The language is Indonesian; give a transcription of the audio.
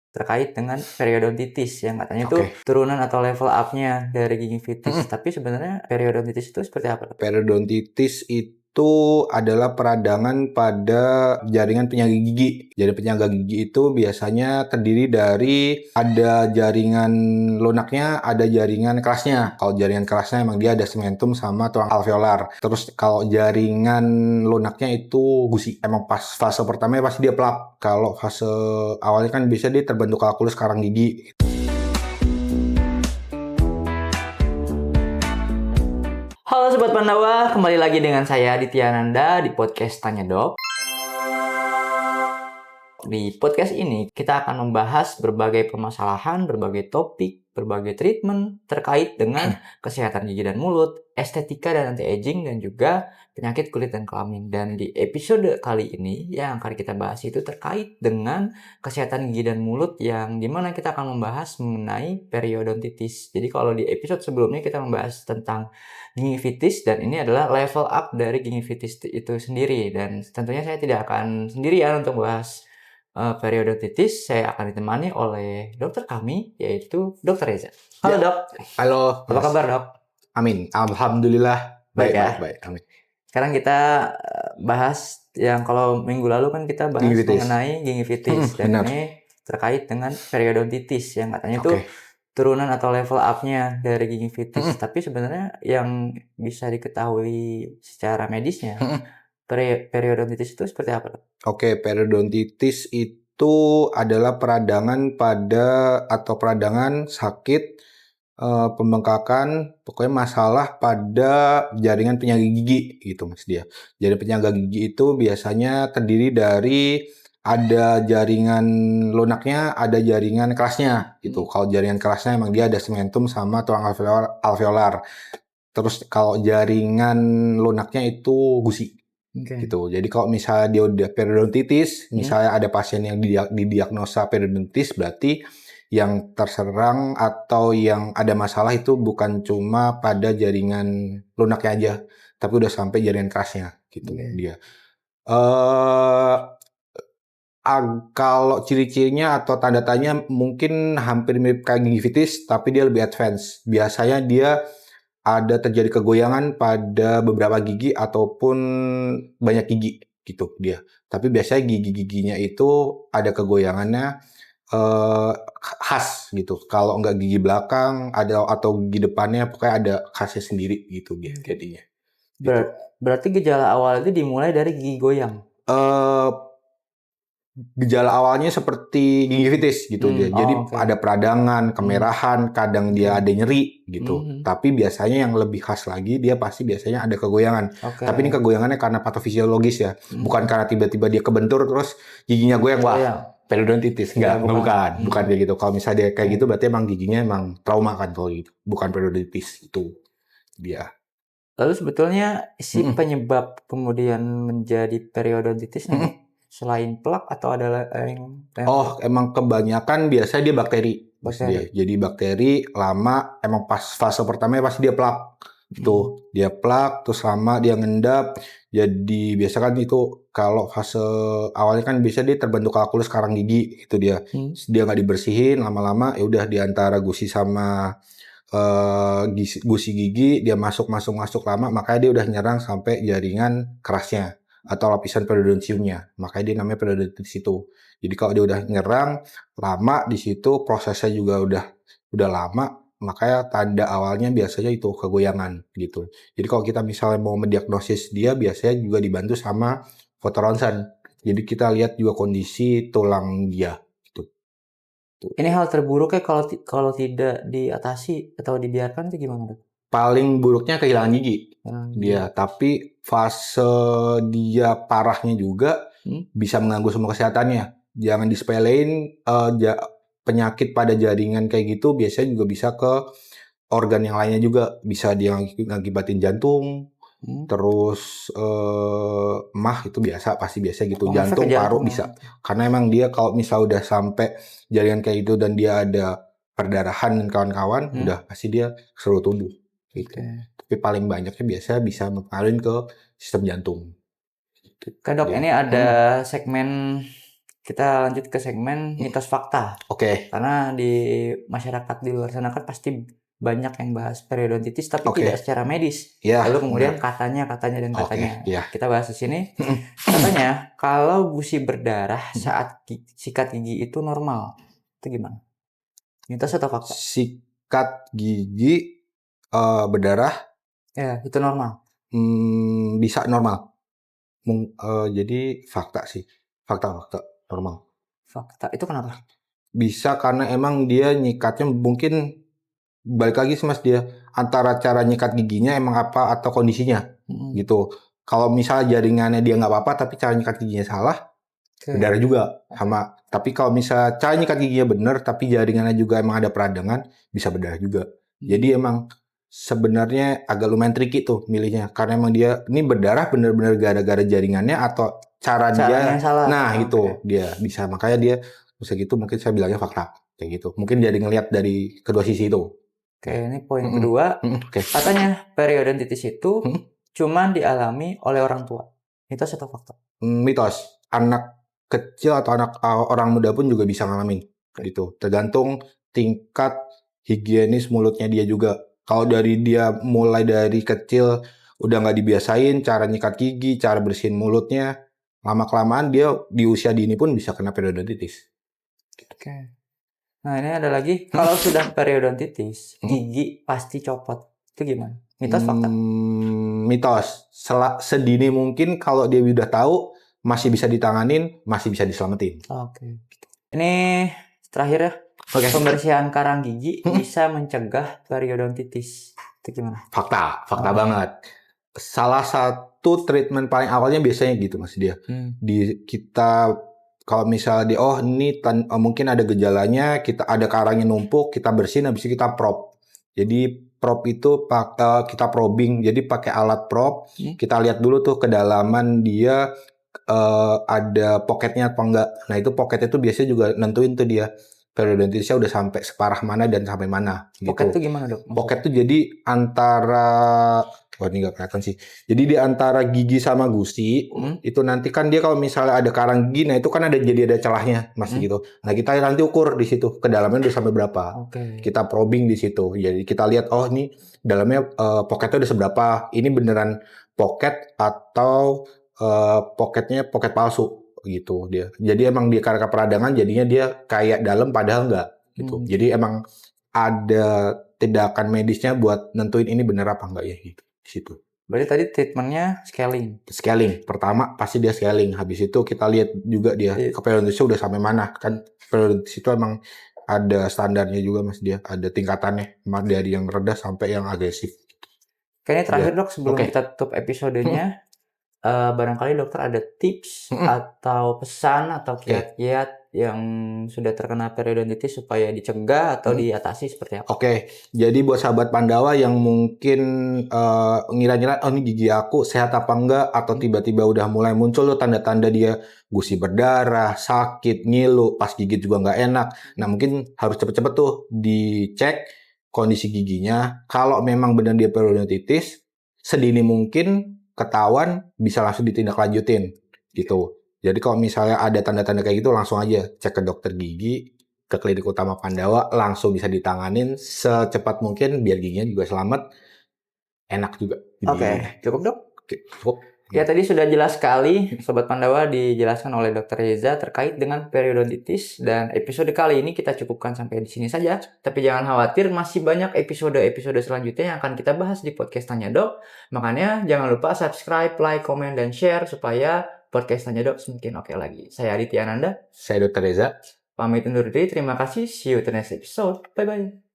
terkait dengan periodontitis yang katanya itu Oke. turunan atau level up-nya dari gingivitis. Tapi sebenarnya periodontitis itu seperti apa? Periodontitis itu adalah peradangan pada jaringan penyangga gigi. Jadi penyangga gigi itu biasanya terdiri dari ada jaringan lunaknya, ada jaringan kerasnya. Kalau jaringan kerasnya emang dia ada sementum sama tulang alveolar. Terus kalau jaringan lunaknya itu gusi. Emang pas fase pertamanya pasti dia plak. Kalau fase awalnya kan bisa dia terbentuk kalkulus karang gigi. Halo Sobat Pandawa, kembali lagi dengan saya Aditya Ananda di podcast Tanya Dok. Di podcast ini kita akan membahas berbagai permasalahan, berbagai topik, berbagai treatment terkait dengan kesehatan gigi dan mulut, estetika dan anti-aging, dan juga penyakit kulit dan kelamin. Dan di episode kali ini yang akan kita bahas itu terkait dengan kesehatan gigi dan mulut, yang dimana kita akan membahas mengenai periodontitis. Jadi kalau di episode sebelumnya kita membahas tentang gingivitis, dan ini adalah level up dari gingivitis itu sendiri. Dan tentunya saya tidak akan sendirian untuk bahas periodontitis. Saya akan ditemani oleh dokter kami, yaitu Dokter Reza. Halo Ya. Dok. Halo, Apa Mas. kabar Dok? Amin. Alhamdulillah. Baik ya. Baik. Amin. Sekarang kita bahas yang kalau minggu lalu kan kita bahas Gingivitis. mengenai gingivitis. Dan Benar. ini terkait dengan periodontitis yang katanya itu Oke. turunan atau level up-nya dari gingivitis. Tapi sebenarnya yang bisa diketahui secara medisnya, periodontitis itu seperti apa Dok? Oke, periodontitis itu adalah peradangan pada atau peradangan sakit pembengkakan, pokoknya masalah pada jaringan penyangga gigi gitu Mas dia. Jadi penyangga gigi itu biasanya terdiri dari ada jaringan lunaknya, ada jaringan kerasnya gitu. Kalau jaringan kerasnya emang dia ada sementum sama tulang alveolar. Terus kalau jaringan lunaknya itu gusi. Gitu. Jadi kalau misalnya dia udah periodontitis, misalnya ada pasien yang didiagnosa periodontitis, berarti yang terserang atau yang ada masalah itu bukan cuma pada jaringan lunaknya aja, tapi udah sampai jaringan kerasnya gitu dia. Kalau ciri-cirinya atau tanda tanya mungkin hampir mirip kayak gingivitis, tapi dia lebih advance. Biasanya dia ada terjadi kegoyangan pada beberapa gigi ataupun banyak gigi gitu dia. Tapi biasanya gigi-giginya itu ada kegoyangannya khas gitu. Kalau nggak gigi belakang ada atau gigi depannya pokoknya ada khasnya sendiri gitu dia jadinya. Gitu. Berarti gejala awal itu dimulai dari gigi goyang. Gejala awalnya seperti gingivitis gitu dia. Jadi ada peradangan, kemerahan, kadang dia ada nyeri gitu. Tapi biasanya yang lebih khas lagi dia pasti biasanya ada kegoyangan. Tapi ini kegoyangannya karena patofisiologis ya. Bukan karena tiba-tiba dia kebentur terus giginya goyang. Wah, periodontitis. Bukan kayak gitu. Kalau misalnya dia kayak gitu berarti emang giginya emang trauma kan kalau gitu. Bukan periodontitis itu dia. Lalu sebetulnya si penyebab kemudian menjadi periodontitis selain plak atau ada yang emang kebanyakan biasanya dia bakteri. Jadi bakteri lama emang pas fase pertamanya pasti dia plak. Itu dia plak terus lama dia ngendap. Jadi biasa kan itu kalau fase awalnya kan bisa dia terbentuk kalkulus karang gigi itu dia. Dia nggak dibersihin lama-lama ya udah di antara gusi sama gusi gigi dia masuk lama, makanya dia udah nyerang sampai jaringan kerasnya atau lapisan periodontiumnya, makanya dia namanya periodontitis itu. Jadi kalau dia udah nyerang lama di situ prosesnya juga udah lama, makanya tanda awalnya biasanya itu kegoyangan gitu. Jadi kalau kita misalnya mau mendiagnosis dia biasanya juga dibantu sama foto ronsen. Jadi kita lihat juga kondisi tulang dia. Ini hal terburuknya kalau tidak diatasi atau dibiarkan itu gimana Dok? Paling buruknya kehilangan gigi dia, tapi fase dia parahnya juga bisa mengganggu semua kesehatannya. Jangan disepelein, penyakit pada jaringan kayak gitu biasanya juga bisa ke organ yang lainnya juga. Bisa dia ngakibatin jantung, terus emah itu pasti biasa gitu. Jantung, paru bisa. Karena emang dia kalau misal udah sampai jaringan kayak gitu dan dia ada perdarahan dan kawan-kawan, udah pasti dia seluruh tubuh. Gitu. Tapi paling banyaknya biasanya bisa mempengaruhi ke sistem jantung. Kan Dok, ini ada segmen Kita lanjut ke segmen mitos fakta. Oke. Karena di masyarakat di luar sana kan pasti banyak yang bahas periodontitis tapi Oke. tidak secara medis. Ya, Lalu kemudian benar. katanya dan Oke, katanya. ya. Kita bahas di sini. Katanya kalau gusi berdarah saat sikat gigi itu normal. Itu gimana? Mitos atau fakta? Sikat gigi berdarah Ya, itu normal. bisa normal. Jadi fakta sih. Fakta normal. Fakta. Itu kenapa? Bisa karena emang dia nyikatnya mungkin balik lagi sih Mas, dia antara cara nyikat giginya emang apa atau kondisinya gitu. Kalau misalnya jaringannya dia nggak apa-apa tapi cara nyikat giginya salah, berdarah juga sama. Tapi kalau misalnya cara nyikat giginya bener tapi jaringannya juga emang ada peradangan, bisa berdarah juga. Jadi emang sebenarnya agak lumayan tricky tuh milihnya karena emang dia ini berdarah bener-bener gara-gara jaringannya atau Caranya dia salah. nah itu dia bisa, makanya dia bisa gitu. Mungkin saya bilangnya fakta kayak gitu, mungkin jadi ngelihat dari kedua sisi itu. Oke, ini poin kedua. Katanya periodontitis itu cuma dialami oleh orang tua. Mitos atau fakta? Mitos. Anak kecil atau anak orang muda pun juga bisa ngalamin gitu. Tergantung tingkat higienis mulutnya dia juga. Kalau dari dia mulai dari kecil udah nggak dibiasain cara nyikat gigi, cara bersihin mulutnya, lama-kelamaan dia di usia dini pun bisa kena periodontitis. Oke. Nah, ini ada lagi. Kalau sudah periodontitis, gigi pasti copot. Itu gimana? Mitos fakta? Mitos. Sedini mungkin kalau dia udah tahu, masih bisa ditanganin, masih bisa diselamatin. Oke. Ini terakhir ya. Pembersihan karang gigi bisa mencegah periodontitis. Itu gimana? Fakta banget. Salah satu treatment paling awalnya biasanya gitu Mas dia. Kita kalau misalnya ini mungkin ada gejalanya, kita ada karangnya numpuk, kita bersihin habis itu kita prop. Jadi prop itu kita probing, jadi pakai alat prop, kita lihat dulu tuh kedalaman dia ada pocketnya apa enggak. Nah itu pocketnya tuh biasanya juga nentuin tuh dia periodontitisnya udah sampai separah mana dan sampai mana gitu. Pocket tuh gimana dok? Pocket tuh jadi antara ini nggak kelihatan sih. Jadi di antara gigi sama gusi itu nanti kan dia kalau misalnya ada karang gigi, nah itu kan jadi ada celahnya masih gitu. Nah kita nanti ukur di situ kedalamannya udah sampai berapa. Kita probing di situ. Jadi kita lihat ini dalamnya pocketnya udah seberapa. Ini beneran pocket atau pocketnya pocket palsu gitu dia. Jadi emang dia karena peradangan jadinya dia kayak dalam padahal enggak gitu. Jadi emang ada tindakan medisnya buat nentuin ini bener apa enggak ya gitu di situ. Berarti tadi treatmentnya scaling. Scaling. Pertama pasti dia scaling. Habis itu kita lihat juga dia periodontisnya udah sampai mana. Kan periodontis itu emang ada standarnya juga Mas dia. Ada tingkatannya dari yang rendah sampai yang agresif. Kayaknya terakhir dok sebelum kita tutup episodenya. Barangkali dokter ada tips atau pesan atau kiat-kiat yang sudah terkena periodontitis supaya dicegah atau diatasi seperti apa? Oke, jadi buat sahabat Pandawa yang mungkin ngira-ngira ini gigi aku sehat apa enggak atau tiba-tiba udah mulai muncul loh tanda-tanda dia gusi berdarah, sakit, ngilu, pas gigit juga nggak enak. Nah mungkin harus cepet-cepet tuh dicek kondisi giginya. Kalau memang benar dia periodontitis, sedini mungkin ketahuan bisa langsung ditindaklanjutin gitu. Jadi kalau misalnya ada tanda-tanda kayak gitu langsung aja cek ke dokter gigi, ke klinik utama Pandawa, langsung bisa ditanganin secepat mungkin biar giginya juga selamat, enak juga. Oke, cukup dok? Cukup. Ya tadi sudah jelas sekali Sobat Pandawa dijelaskan oleh Dr. Reza terkait dengan periodontitis dan episode kali ini kita cukupkan sampai di sini saja. Tapi jangan khawatir masih banyak episode-episode selanjutnya yang akan kita bahas di podcast Tanya Dok. Makanya jangan lupa subscribe, like, komen, dan share supaya podcast Tanya Dok semakin oke lagi. Saya Aditya Ananda. Saya Dr. Reza. Pamit undur diri. Terima kasih. See you to next episode. Bye-bye.